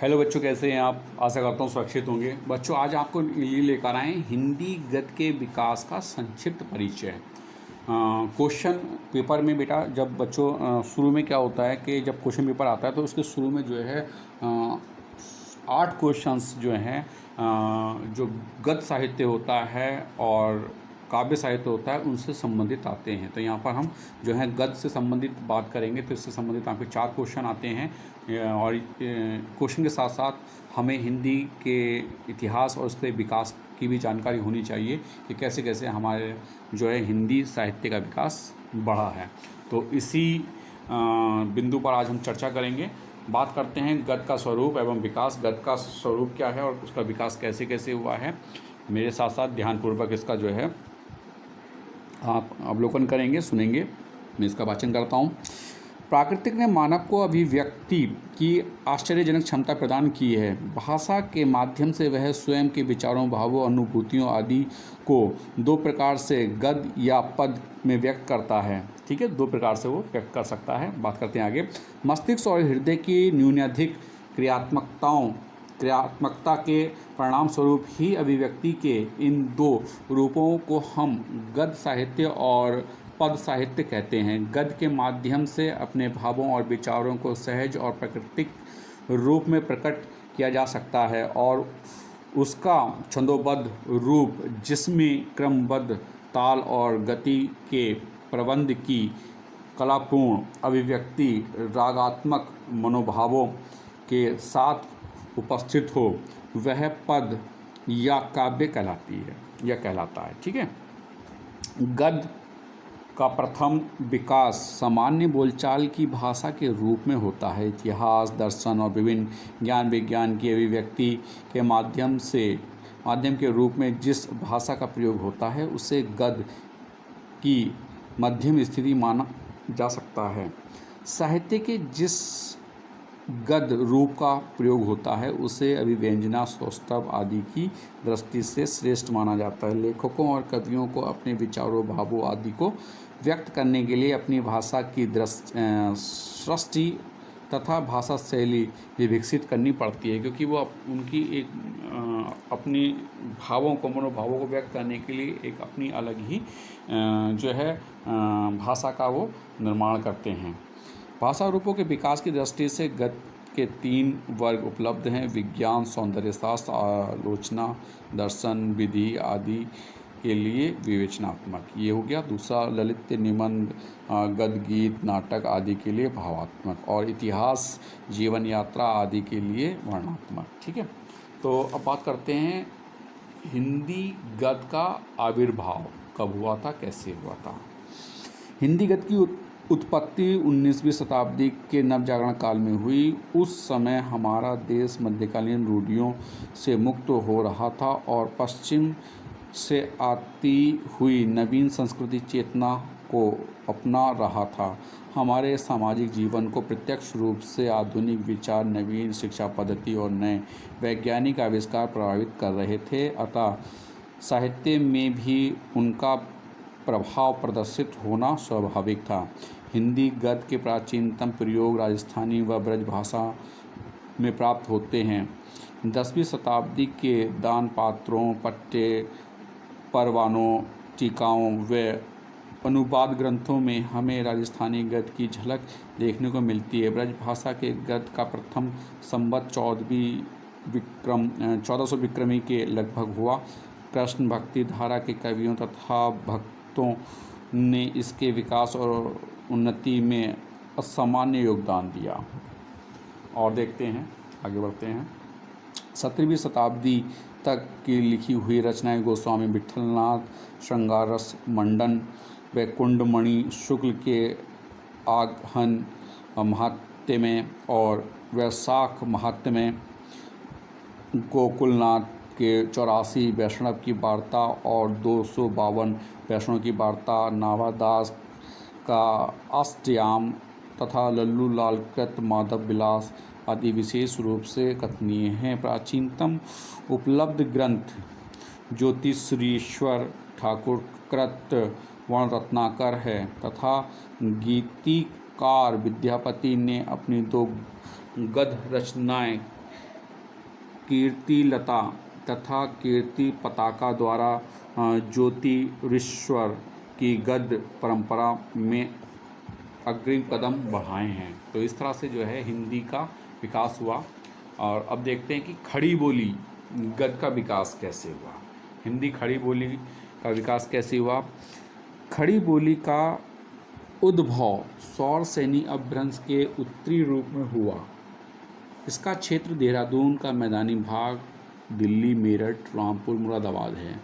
Hello बच्चों, कैसे हैं आप? आशा करता हूँ सुरक्षित होंगे। बच्चों, आज आपको लिए लेकर आए हिंदी गद्य के विकास का संक्षिप्त परिचय। क्वेश्चन पेपर में बेटा, जब बच्चों शुरू में क्या होता है कि जब क्वेश्चन पेपर आता है तो उसके शुरू में जो है 8 क्वेश्चंस जो हैं, जो गद्य साहित्य होता है और काव्य साहित्य होता है उनसे संबंधित आते हैं। तो यहाँ पर हम जो है गद्य से संबंधित बात करेंगे, तो इससे संबंधित यहाँ पे 4 क्वेश्चन आते हैं। और क्वेश्चन के साथ साथ हमें हिंदी के इतिहास और उसके विकास की भी जानकारी होनी चाहिए कि कैसे कैसे हमारे जो है हिंदी साहित्य का विकास बढ़ा है। तो इसी बिंदु पर आज हम चर्चा करेंगे। बात करते हैं गद्य का स्वरूप एवं विकास। गद्य का स्वरूप क्या है और उसका विकास कैसे कैसे हुआ है। मेरे साथ साथ ध्यानपूर्वक इसका जो है आप अवलोकन करेंगे, सुनेंगे। मैं इसका वाचन करता हूँ। प्राकृतिक ने मानव को अभिव्यक्ति की आश्चर्यजनक क्षमता प्रदान की है। भाषा के माध्यम से वह स्वयं के विचारों, भावों, अनुभूतियों आदि को 2 प्रकार से गद्य या पद में व्यक्त करता है। ठीक है, 2 प्रकार से वो व्यक्त कर सकता है। बात करते हैं आगे। मस्तिष्क और हृदय की न्यूनाधिक क्रियात्मकता के परिणाम स्वरूप ही अभिव्यक्ति के इन 2 रूपों को हम गद्य साहित्य और पद साहित्य कहते हैं। गद्य के माध्यम से अपने भावों और विचारों को सहज और प्राकृतिक रूप में प्रकट किया जा सकता है, और उसका छंदोबद्ध रूप, जिसमें क्रमबद्ध ताल और गति के प्रबंध की कलापूर्ण अभिव्यक्ति रागात्मक मनोभावों के साथ उपस्थित हो, वह पद या काव्य कहलाती है या कहलाता है। ठीक है। गद्य का प्रथम विकास सामान्य बोलचाल की भाषा के रूप में होता है। इतिहास, दर्शन और विभिन्न ज्ञान विज्ञान की अभिव्यक्ति के माध्यम के रूप में जिस भाषा का प्रयोग होता है उसे गद्य की मध्यम स्थिति माना जा सकता है। साहित्य के जिस गद्य रूप का प्रयोग होता है उसे अभिव्यंजना, सौष्ठव आदि की दृष्टि से श्रेष्ठ माना जाता है। लेखकों और कवियों को अपने विचारों, भावों आदि को व्यक्त करने के लिए अपनी भाषा की सृष्टि तथा भाषा शैली भी विकसित करनी पड़ती है, क्योंकि वो उनकी एक अपनी भावों को, मनोभावों को व्यक्त करने के लिए एक अपनी अलग ही जो है भाषा का वो निर्माण करते हैं। भाषा रूपों के विकास की दृष्टि से गद्य के 3 वर्ग उपलब्ध हैं। विज्ञान, सौंदर्य शास्त्र, आलोचना, दर्शन, विधि आदि के लिए विवेचनात्मक, ये हो गया। दूसरा ललित, निबंध, गद्य, गीत, नाटक आदि के लिए भावात्मक, और इतिहास, जीवन यात्रा आदि के लिए वर्णनात्मक। ठीक है। तो अब बात करते हैं हिंदी गद्य का आविर्भाव कब हुआ था, कैसे हुआ था। हिंदी गद्य की उत्पत्ति 19वीं शताब्दी के नवजागरण काल में हुई। उस समय हमारा देश मध्यकालीन रूढ़ियों से मुक्त हो रहा था और पश्चिम से आती हुई नवीन संस्कृति चेतना को अपना रहा था। हमारे सामाजिक जीवन को प्रत्यक्ष रूप से आधुनिक विचार, नवीन शिक्षा पद्धति और नए वैज्ञानिक आविष्कार प्रभावित कर रहे थे। अतः साहित्य में भी उनका प्रभाव प्रदर्शित होना स्वाभाविक था। हिंदी गद्य के प्राचीनतम प्रयोग राजस्थानी व ब्रज भाषा में प्राप्त होते हैं। 10वीं शताब्दी के दान पात्रों, पट्टे, परवानों, टीकाओं व अनुवाद ग्रंथों में हमें राजस्थानी गद्य की झलक देखने को मिलती है। ब्रज भाषा के गद्य का प्रथम संवत 1400 विक्रमी के लगभग हुआ। कृष्ण भक्ति धारा के कवियों तथा भक्तों ने इसके विकास और उन्नति में असामान्य योगदान दिया। और देखते हैं, आगे बढ़ते हैं। 17वीं शताब्दी तक की लिखी हुई रचनाएं गोस्वामी विठलनाथ, श्रृंगार रस मंडन व कुंडमणि शुक्ल के आगहन महात्म्य और वैशाख महात्म्य, गोकुलनाथ के 84 वैष्णव की वार्ता और 252 वैष्णव की वार्ता, नाभादास का अष्टयाम तथा लल्लू लाल कृत माधव विलास आदि विशेष रूप से कथनीय हैं। प्राचीनतम उपलब्ध ग्रंथ ज्योतिषीश्वर ठाकुर कृत वर्णरत्नाकर है तथा गीतिकार विद्यापति ने अपनी 2 गद्य रचनाएं कीर्तिलता तथा कीर्ति पताका द्वारा ज्योतिरीश्वर की गद्य परंपरा में अग्रिम कदम बढ़ाए हैं। तो इस तरह से जो है हिंदी का विकास हुआ। और अब देखते हैं कि खड़ी बोली गद्य का विकास कैसे हुआ। हिंदी खड़ी बोली का विकास कैसे हुआ। खड़ी बोली का उद्भव सौरसेनी अपभ्रंश के उत्तरी रूप में हुआ। इसका क्षेत्र देहरादून का मैदानी भाग, दिल्ली, मेरठ, रामपुर, मुरादाबाद है।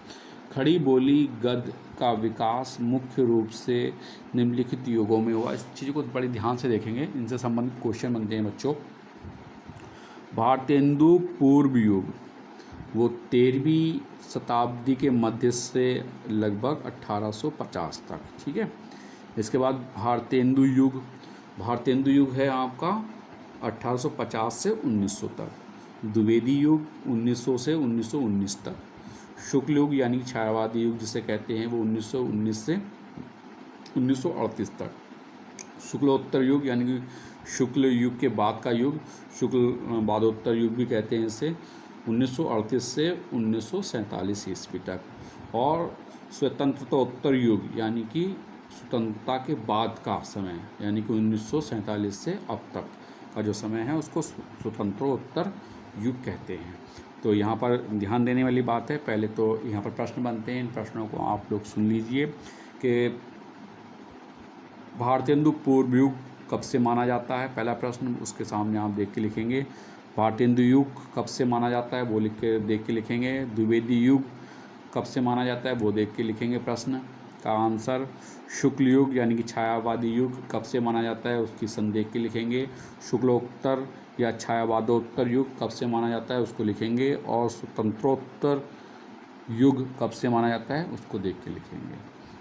खड़ी बोली गद्य का विकास मुख्य रूप से निम्नलिखित युगों में हुआ। इस चीज़ को बड़े ध्यान से देखेंगे, इनसे संबंधित क्वेश्चन बनते हैं बच्चों। भारतेंदु पूर्व युग, वो 13वीं शताब्दी के मध्य से लगभग 1850 तक, ठीक है। इसके बाद भारतेंदु युग, भारतेंदु युग है आपका 1850 से 1900 तक। द्विवेदी युग 1900 से 1919 तक। शुक्ल युग यानी छायावादी युग जिसे कहते हैं वो 1919 से 1938 तक। शुक्लोत्तर युग यानी कि शुक्ल युग के बाद का युग, शुक्ल बादोत्तर युग भी कहते हैं इसे, 1938 से 1947 ईस्वी तक। और स्वतंत्रतोत्तर युग यानी कि स्वतंत्रता के बाद का समय, यानी कि 1947 से अब तक का जो समय है उसको स्वतंत्रोत्तर युग कहते हैं। तो यहाँ पर ध्यान देने वाली बात है, पहले तो यहाँ पर प्रश्न बनते हैं, इन प्रश्नों को आप लोग सुन लीजिए कि भारतेंदु पूर्व युग कब से माना जाता है, पहला प्रश्न उसके सामने आप देख के लिखेंगे। भारतेंदु युग कब से माना जाता है वो देख के लिखेंगे। द्विवेदी युग कब से माना जाता है वो देख के लिखेंगे प्रश्न का आंसर। शुक्ल युग यानी कि छायावादी युग कब से माना जाता है उसकी सन देख के लिखेंगे। शुक्लोत्तर या छायावादोत्तर युग कब से माना जाता है उसको लिखेंगे। और स्वतंत्रोत्तर युग कब से माना जाता है उसको देख के लिखेंगे।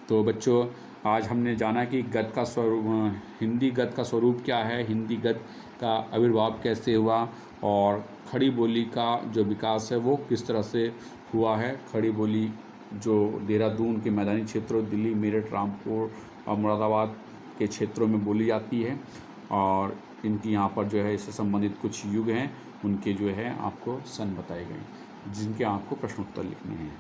तो बच्चों आज हमने जाना कि गद्य का स्वरूप, हिंदी गद्य का स्वरूप क्या है, हिंदी गद्य का आविर्भाव कैसे हुआ और खड़ी बोली का जो विकास है वो किस तरह से हुआ है। खड़ी बोली जो देहरादून के मैदानी क्षेत्रों, दिल्ली, मेरठ, रामपुर और मुरादाबाद के क्षेत्रों में बोली जाती है। और इनकी यहाँ पर जो है इससे संबंधित कुछ युग हैं, उनके जो है आपको सन बताए गए जिनके आपको प्रश्नोत्तर लिखने हैं।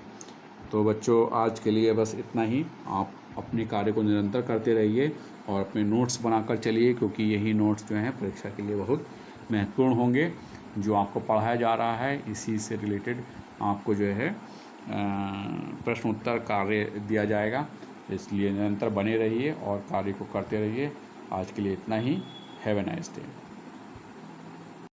तो बच्चों आज के लिए बस इतना ही। आप अपने कार्य को निरंतर करते रहिए और अपने नोट्स बनाकर चलिए, क्योंकि यही नोट्स जो हैं परीक्षा के लिए बहुत महत्वपूर्ण होंगे। जो आपको पढ़ाया जा रहा है इसी से रिलेटेड आपको जो है प्रश्नोत्तर कार्य दिया जाएगा, इसलिए निरंतर बने रहिए और कार्य को करते रहिए। आज के लिए इतना ही। Have a nice day.